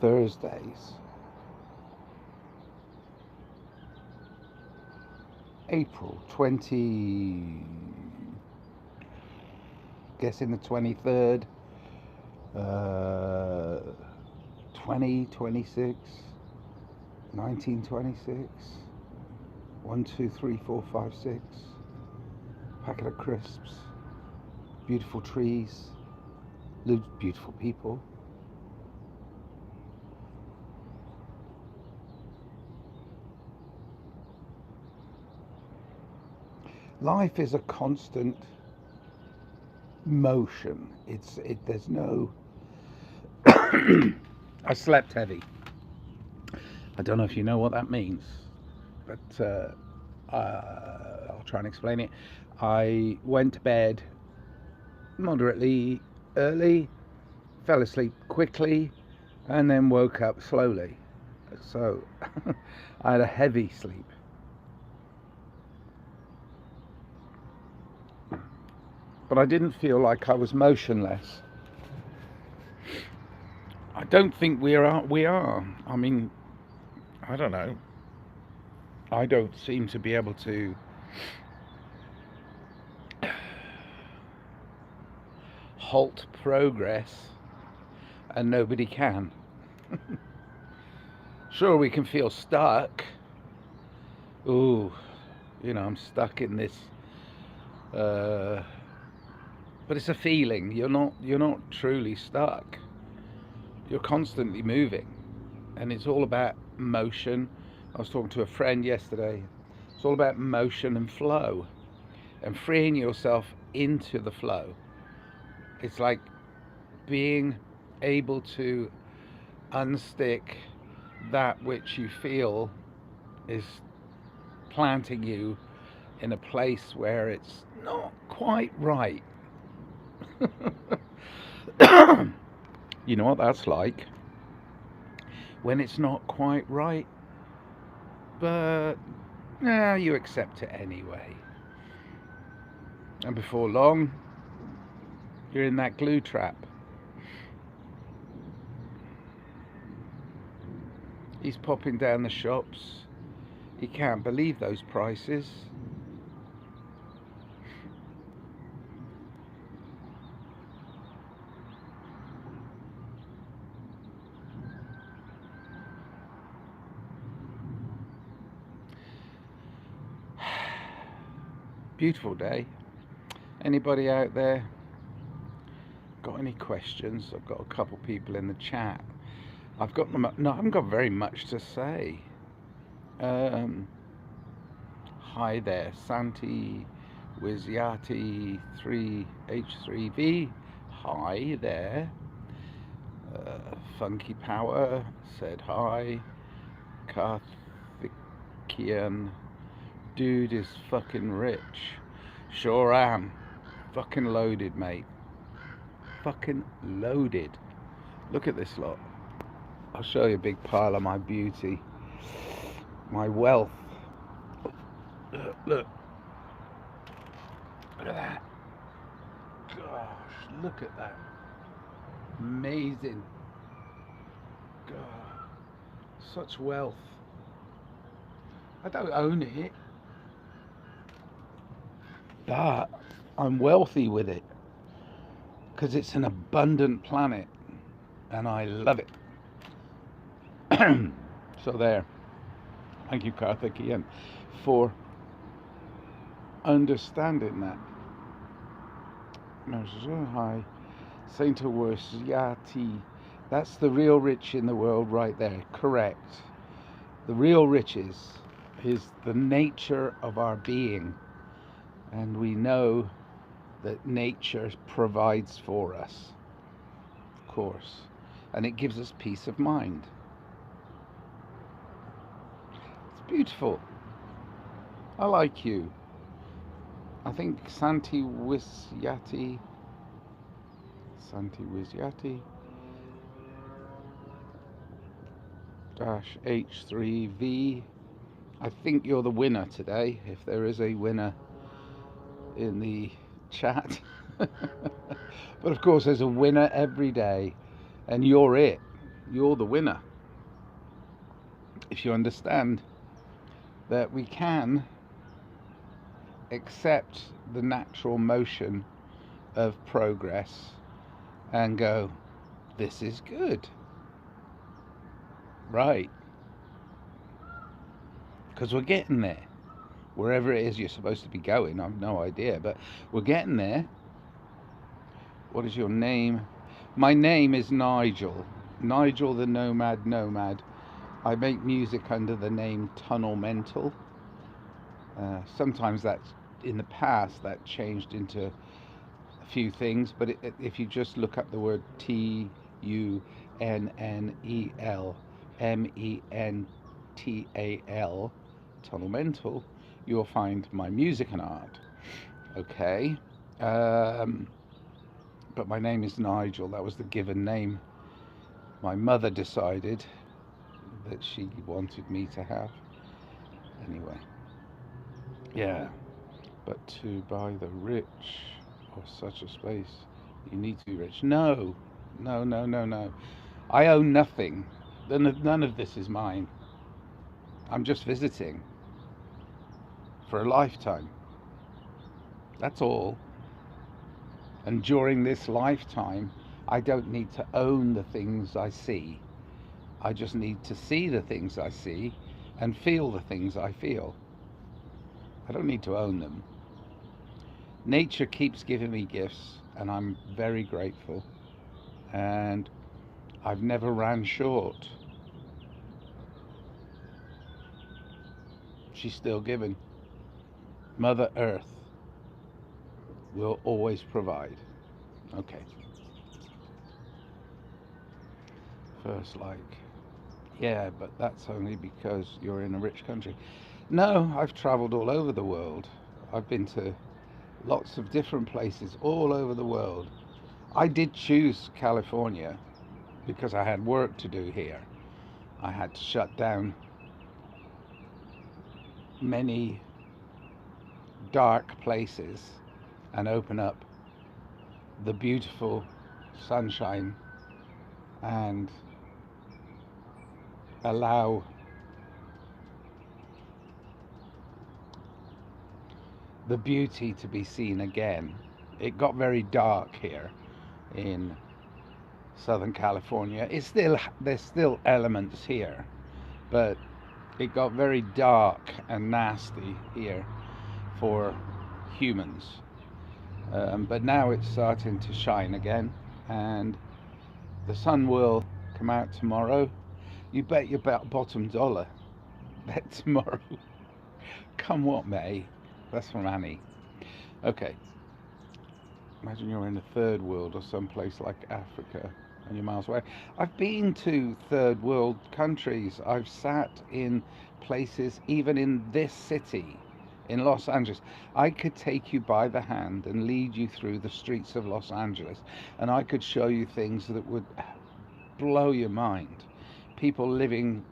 Thursdays, April 20, guessing the 23rd, 2026, 1926, 1, 2, 3, 4, 5, 6, packet of crisps, beautiful trees, beautiful people. Life is a constant motion. There's no. I slept heavy. I don't know if you know what that means, but I'll try and explain it. I went to bed moderately early, fell asleep quickly, and then woke up slowly. So I had a heavy sleep. But I didn't feel like I was motionless. I don't think we are. I mean, I don't know. I don't seem to be able to halt progress, and nobody can. Sure, we can feel stuck. Ooh, I'm stuck in this. But it's a feeling. You're not truly stuck. You're constantly moving, and it's all about motion. I was talking to a friend yesterday. It's all about motion and flow, and freeing yourself into the flow. It's like being able to unstick that which you feel is planting you in a place where it's not quite right. You know what that's like? When it's not quite right, but you accept it anyway. And before long, you're in that glue trap. He's popping down the shops. He can't believe those prices. Beautiful day. Anybody out there got any questions? I've got a couple people in the chat. I haven't got very much to say. Hi there, Santi Wiziati 3H3V. Hi there. Funky Power said hi. Karthikian, dude is fucking rich. Sure am. Fucking loaded, mate. Fucking loaded. Look at this lot. I'll show you a big pile of my beauty. My wealth. Look. Look at that. Gosh, look at that. Amazing. God, such wealth. I don't own it, but I'm wealthy with it because it's an abundant planet and I love it. So there. Thank you, Karthikeyan, for understanding that. Hi. Saint Yati. That's the real rich in the world right there. Correct. The real riches is the nature of our being. And we know that nature provides for us, of course. And it gives us peace of mind. It's beautiful. I like you. I think Santi Wizyati dash H3V. I think you're the winner today, if there is a winner in the chat. But of course there's a winner every day, and you're it. you're the winner. If you understand that we can accept the natural motion of progress and go, this is good, right? Because we're getting there. Wherever it is you're supposed to be going, I've no idea, but we're getting there. What is your name? My name is Nigel. Nigel the Nomad. I make music under the name Tunnel Mental. Sometimes that's in the past that changed into a few things, but if you just look up the word TUNNELMENTAL, Tunnel Mental, you'll find my music and art. Okay. But my name is Nigel. That was the given name my mother decided that she wanted me to have. Anyway, yeah. But to buy the rich or such a space, you need to be rich. No, no, no, no, no. I own nothing. None of this is mine. I'm just visiting for a lifetime. That's all. And during this lifetime, I don't need to own the things I see. I just need to see the things I see and feel the things I feel. I don't need to own them. Nature keeps giving me gifts, and I'm very grateful. And I've never ran short. She's still giving. Mother Earth will always provide. Okay. First, like, yeah, but that's only because you're in a rich country. No, I've traveled all over the world. I've been to lots of different places all over the world. I did choose California because I had work to do here. I had to shut down many dark places and open up the beautiful sunshine and allow the beauty to be seen again. It got very dark here in Southern California. There's still elements here, but it got very dark and nasty here for humans. But now it's starting to shine again, and the sun will come out tomorrow. You bet your bottom dollar that tomorrow, come what may. That's from Annie. Okay. Imagine you're in a third world or someplace like Africa and you're miles away. I've been to third world countries. I've sat in places, even in this city, in Los Angeles. I could take you by the hand and lead you through the streets of Los Angeles, and I could show you things that would blow your mind. People living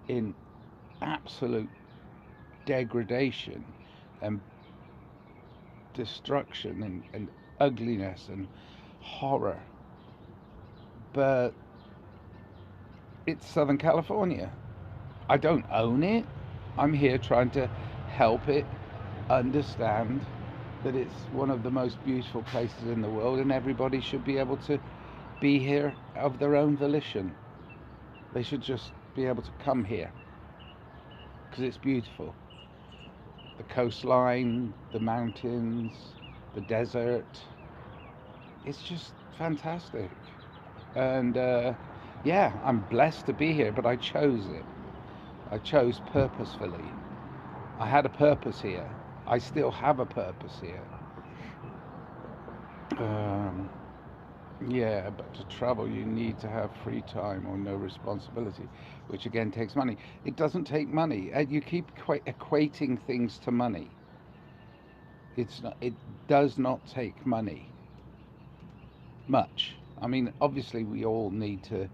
in absolute degradation and destruction and ugliness and horror. But it's Southern California. I don't own it. I'm here trying to help it understand that it's one of the most beautiful places in the world, and everybody should be able to be here of their own volition. They should just be able to come here because it's beautiful. The coastline, the mountains, the desert. It's just fantastic. And yeah, I'm blessed to be here, but I chose it. I chose purposefully. I had a purpose here. I still have a purpose here. Yeah, but to travel you need to have free time or no responsibility, which again takes money. It doesn't take money. You keep equating things to money. It's not. It does not take money. Much. I mean, obviously we all need to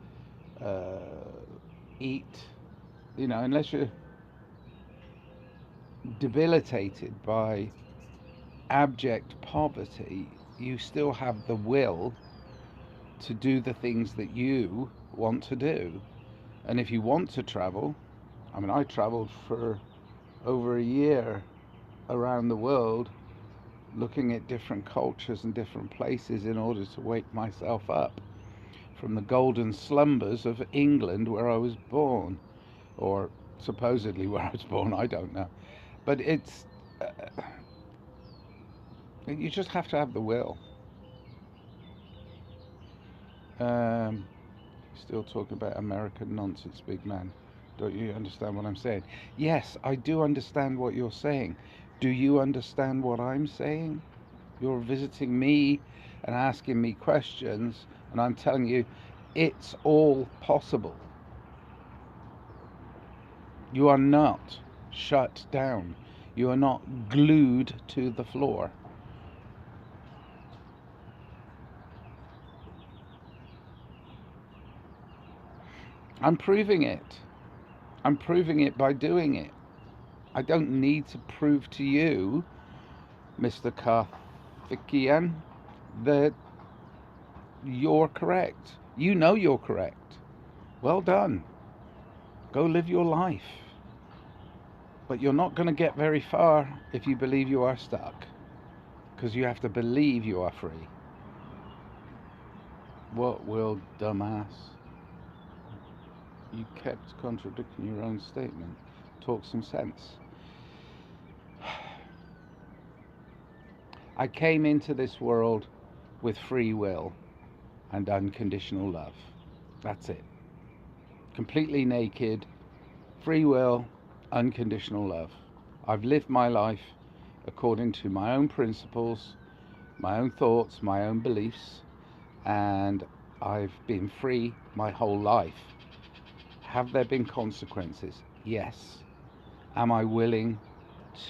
eat. You know, unless you're debilitated by abject poverty, you still have the will to do the things that you want to do. And if you want to travel, I mean, I traveled for over a year around the world looking at different cultures and different places in order to wake myself up from the golden slumbers of England where I was born, or supposedly where I was born, I don't know. But you just have to have the will. Um, Still talking about American nonsense, big man. Don't you understand what I'm saying? Yes, I do understand what you're saying. Do you understand what I'm saying? You're visiting me and asking me questions, and I'm telling you, it's all possible. You are not shut down. You are not glued to the floor. I'm proving it. I'm proving it by doing it. I don't need to prove to you, Mr. Karthikian, that you're correct. You know you're correct. Well done. Go live your life. But you're not going to get very far if you believe you are stuck, because you have to believe you are free. What will, dumbass? You kept contradicting your own statement. Talk some sense. I came into this world with free will and unconditional love. That's it. Completely naked, free will, unconditional love. I've lived my life according to my own principles, my own thoughts, my own beliefs, and I've been free my whole life. Have there been consequences? Yes. Am I willing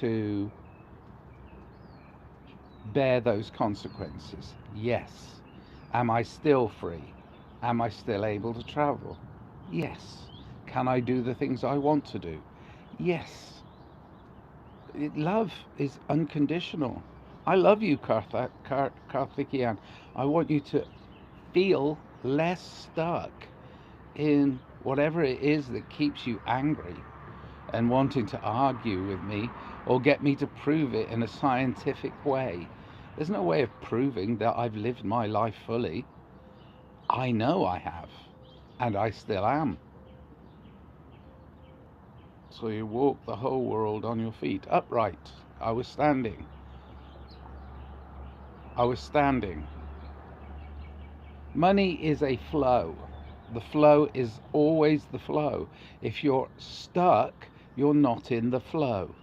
to bear those consequences? Yes. Am I still free? Am I still able to travel? Yes. Can I do the things I want to do? Yes. Love is unconditional. I love you, Karthikian. I want you to feel less stuck in whatever it is that keeps you angry and wanting to argue with me or get me to prove it in a scientific way. There's no way of proving that I've lived my life fully. I know I have, and I still am. So you walk the whole world on your feet, upright. I was standing. I was standing. Money is a flow. The flow is always the flow. If you're stuck, you're not in the flow.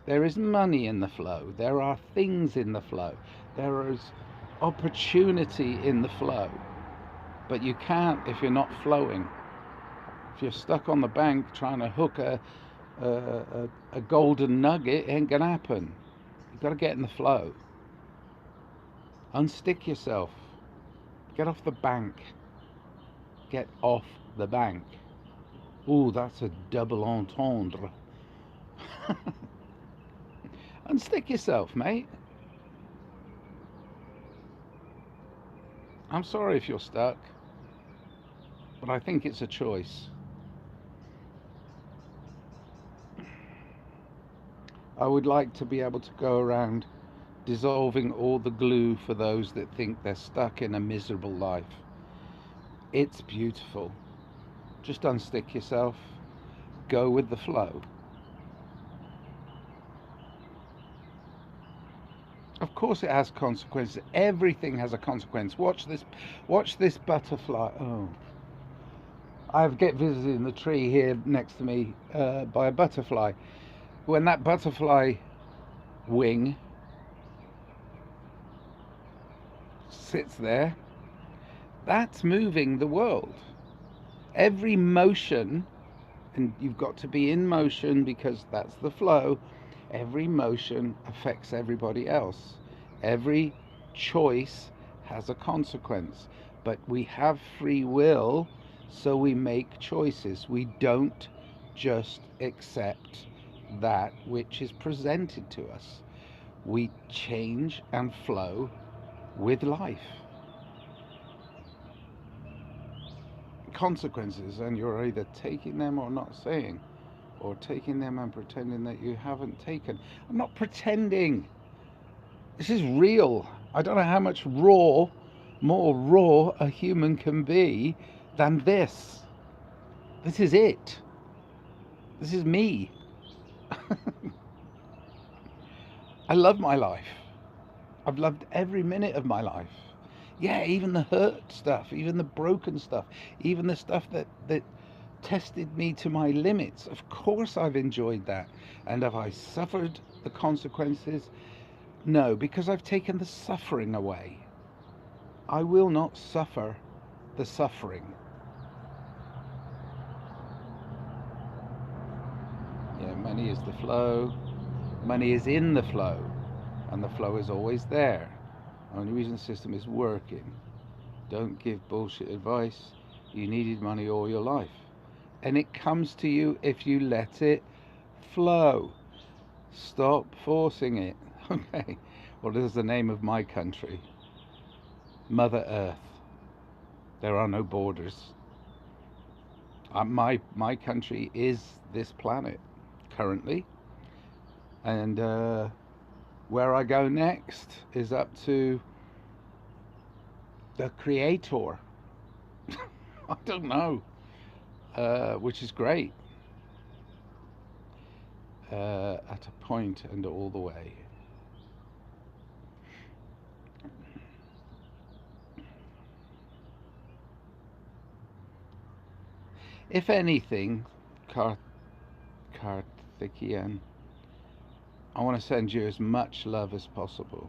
There is money in the flow. There are things in the flow. There is opportunity in the flow. But you can't if you're not flowing. If you're stuck on the bank trying to hook a golden nugget, it ain't gonna happen. You've got to get in the flow. Unstick yourself. Get off the bank. Get off the bank. Ooh, that's a double entendre. Unstick yourself, mate. I'm sorry if you're stuck, but I think it's a choice. I would like to be able to go around dissolving all the glue for those that think they're stuck in a miserable life. It's beautiful. Just unstick yourself. Go with the flow. Of course it has consequences. Everything has a consequence. Watch this butterfly. Oh. I get visited in the tree here next to me by a butterfly. When that butterfly wing sits there, that's moving the world. Every motion, and you've got to be in motion because that's the flow, every motion affects everybody else. Every choice has a consequence, but we have free will, so we make choices. We don't just accept that which is presented to us. We change and flow with life. consequences, and you're either taking them or not saying, or taking them and pretending that you haven't taken. I'm not pretending. This is real. I don't know how much more raw a human can be than this. This is it. This is me. I love my life. I've loved every minute of my life. Yeah, even the hurt stuff, even the broken stuff, even the stuff that tested me to my limits. Of course I've enjoyed that. And have I suffered the consequences? No, because I've taken the suffering away. I will not suffer the suffering. Yeah, money is the flow. Money is in the flow. And the flow is always there. Only reason the system is working. Don't give bullshit advice. You needed money all your life. And it comes to you if you let it flow. Stop forcing it. Okay. Well, this is the name of my country. Mother Earth. There are no borders. My country is this planet currently. And where I go next is up to the creator. I don't know. Which is great. At a point and all the way. If anything, Karthikeyan, I want to send you as much love as possible.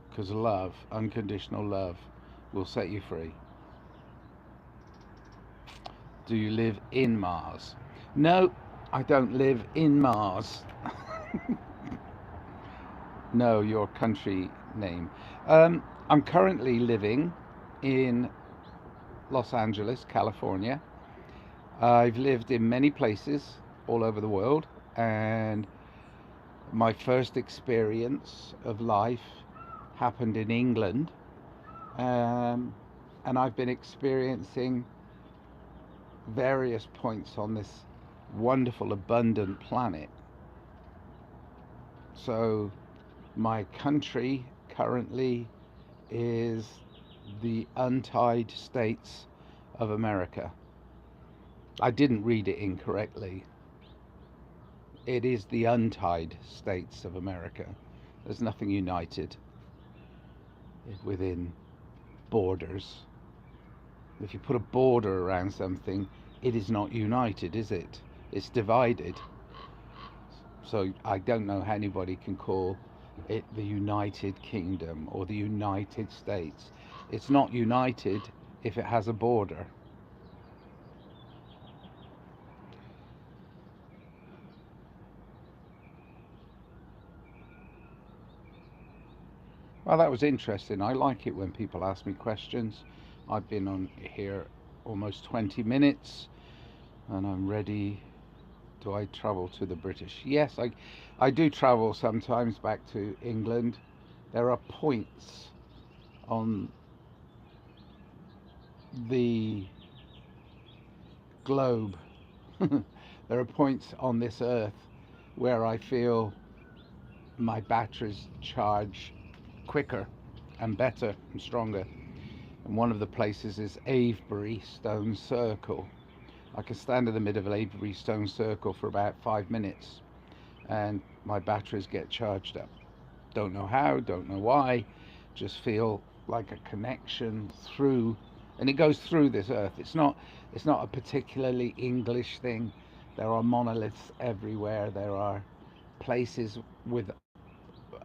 Because love, unconditional love, will set you free. Do you live in Mars? No, I don't live in Mars. No, your country name. I'm currently living in Los Angeles, California. I've lived in many places all over the world, and my first experience of life happened in England, and I've been experiencing various points on this wonderful, abundant planet. So my country currently is the untied states of America. I didn't read it incorrectly. It is the untied states of America. There's nothing united within borders. If you put a border around something, it is not united, is it? It's divided. So I don't know how anybody can call it the United Kingdom or the United States. It's not united if it has a border. Well, that was interesting. I like it when people ask me questions. I've been on here almost 20 minutes and I'm ready. Do I travel to the British? Yes, I do travel sometimes back to England. There are points on the globe. There are points on this earth where I feel my batteries charge quicker and better and stronger. And one of the places is Avebury Stone Circle. I can stand in the middle of Avebury Stone Circle for about 5 minutes and my batteries get charged up. Don't know how, don't know why, just feel like a connection through, and it goes through this earth. It's not a particularly English thing. There are monoliths everywhere. There are places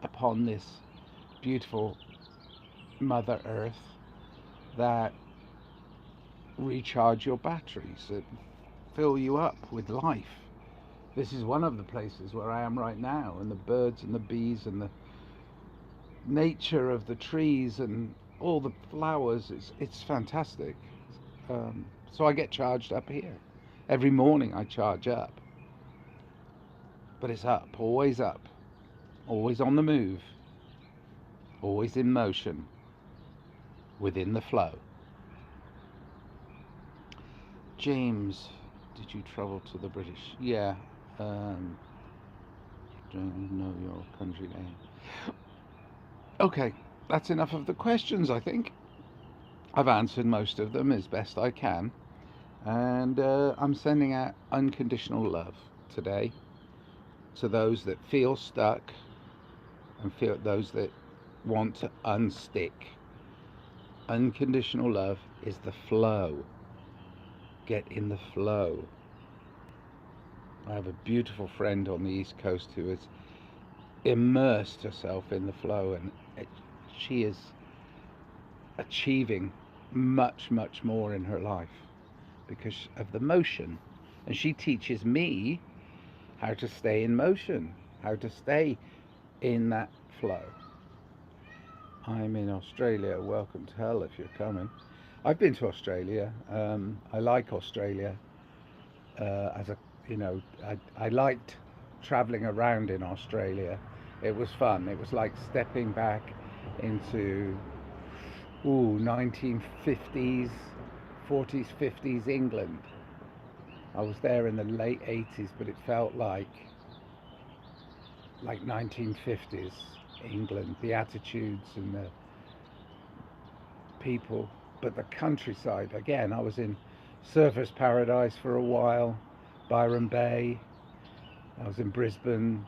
upon this beautiful Mother Earth that recharge your batteries, that fill you up with life. This is one of the places where I am right now, and the birds and the bees and the nature of the trees and all the flowers, it's fantastic. So I get charged up here. Every morning I charge up. But it's up, always on the move, always in motion, within the flow. James, did you travel to the British? Yeah. Um, don't know your country name. Okay, that's enough of the questions, I think. I've answered most of them as best I can. And I'm sending out unconditional love today to those that feel stuck and feel those that want to unstick. Unconditional love is the flow. Get in the flow. I have a beautiful friend on the East Coast who has immersed herself in the flow, and she is achieving much, much more in her life because of the motion. And she teaches me how to stay in motion, how to stay in that flow. I'm in Australia. Welcome to hell if you're coming. I've been to Australia. I like Australia. As a, you know, I liked traveling around in Australia. It was fun. It was like stepping back into 1950s, 40s, 50s England. I was there in the late 80s, but it felt like 1950s England, the attitudes and the people, but the countryside. Again, I was in Surfers Paradise for a while, Byron Bay. I was in Brisbane.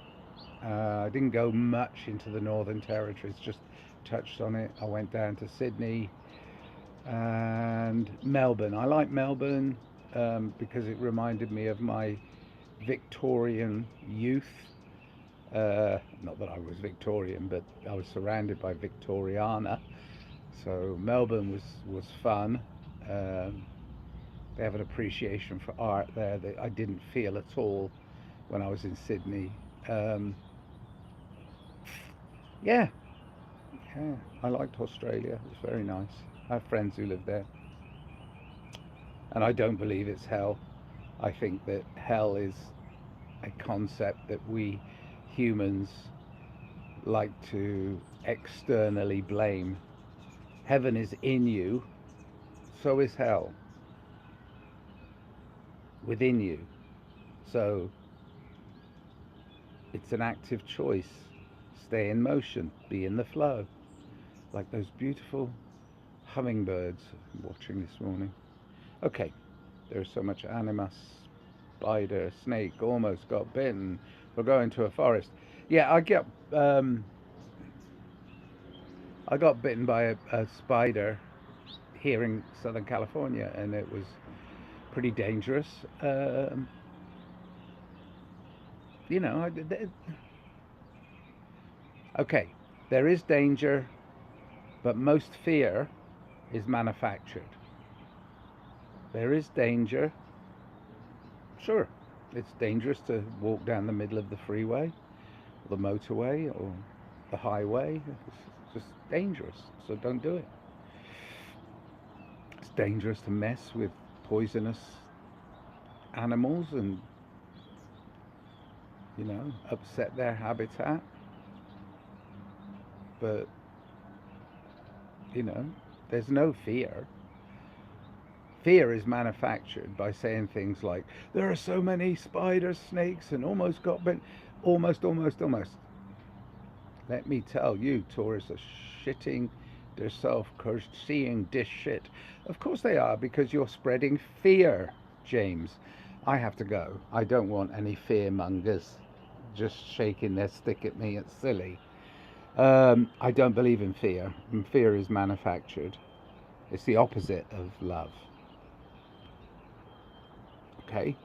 I didn't go much into the Northern Territories, just touched on it. I went down to Sydney and Melbourne. I like Melbourne because it reminded me of my Victorian youth. Not that I was Victorian, but I was surrounded by Victoriana. So Melbourne was fun. They have an appreciation for art there that I didn't feel at all when I was in Sydney. Yeah, yeah, I liked Australia. It was very nice. I have friends who live there, and I don't believe it's hell. I think that hell is a concept that we humans like to externally blame. Heaven is in you, so is hell within you. So it's an active choice. Stay in motion, be in the flow. Like those beautiful hummingbirds I'm watching this morning. Okay, there's so much animus, spider, snake, almost got bitten. We're going to a forest. Yeah, I got bitten by a spider here in Southern California, and it was pretty dangerous. You know, okay, there is danger, but most fear is manufactured. There is danger. Sure, it's dangerous to walk down the middle of the freeway, or the motorway, or the highway. It's just dangerous, so don't do it. It's dangerous to mess with poisonous animals and, upset their habitat. But, there's no fear. Fear is manufactured by saying things like, there are so many spiders, snakes, and almost got bitten. Almost. Let me tell you, tourists are shitting themselves, seeing this shit. Of course they are, because you're spreading fear, James. I have to go. I don't want any fear mongers just shaking their stick at me. It's silly. I don't believe in fear, and fear is manufactured. It's the opposite of love. Okay?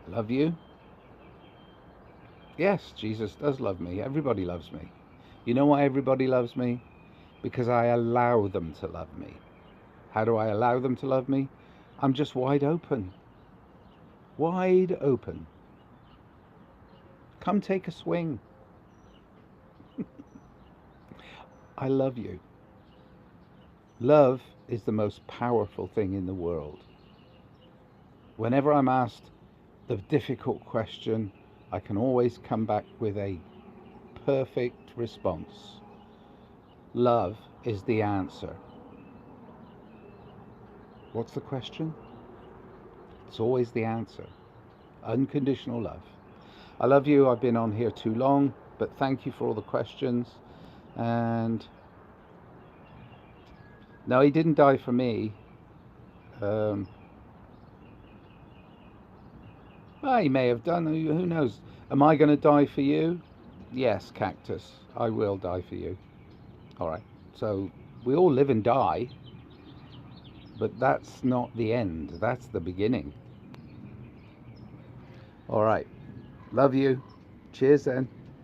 Love you? Yes, Jesus does love me. Everybody loves me. You know why everybody loves me? Because I allow them to love me. How do I allow them to love me? I'm just wide open. Wide open. Come take a swing. I love you. Love is the most powerful thing in the world. Whenever I'm asked the difficult question, I can always come back with a perfect response. Love is the answer. What's the question? It's always the answer. Unconditional love. I love you. I've been on here too long, but thank you for all the questions. And no, he didn't die for me. Um, well, he may have done. Who knows? Am I going to die for you? Yes, Cactus. I will die for you. All right. So we all live and die, but that's not the end. That's the beginning. All right. Love you. Cheers then.